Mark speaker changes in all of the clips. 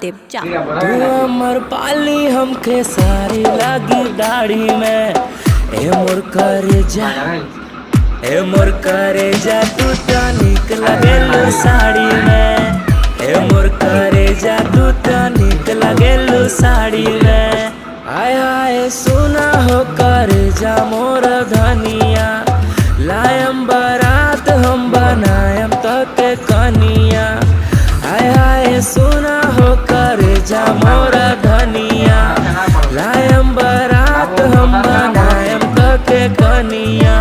Speaker 1: देवचा।
Speaker 2: तू अमर पाली हमके सारी लगी दाढ़ी में। ए मोर करे जा, ए मोर करे जा, तू तो निक लगेलू साड़ी में। ए मोर करे जा, तू तो निक लगेलू साड़ी में। आय हाय सुना हो करे जा मोर धनिया, लायम बारात हम बनायम तो के कनिया। आय हाय सुना हो करे जा मोर धनिया, लायम बारात हम बनायम तो के कनिया।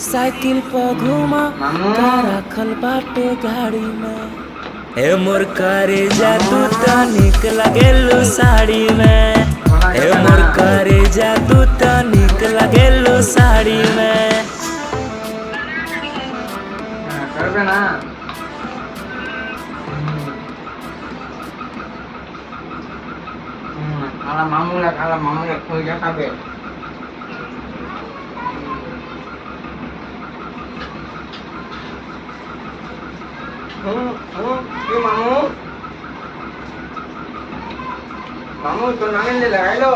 Speaker 2: साइकिल पर घुमा का रखल बाटे गाड़ी में। ए मोर करे जा, तू तो निक लगेलू साड़ी में। ए मोर करे जा, तू तो निक लगेलू साड़ी में।
Speaker 3: करबे ना ala mamu la koi ja kabe ये मामू तो नांगन ले लगाई लो।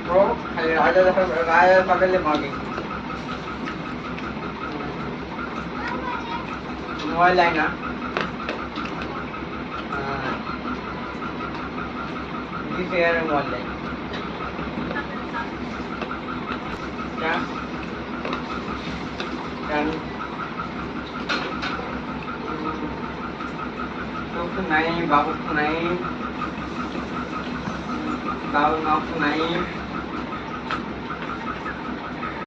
Speaker 3: तो खाली राजा पकड़ ले मांगी मोबाइल है ना। इसी से यार मोबाइल है क्या तो नहीं बाबू तो नहीं बाबू ना तो नहीं।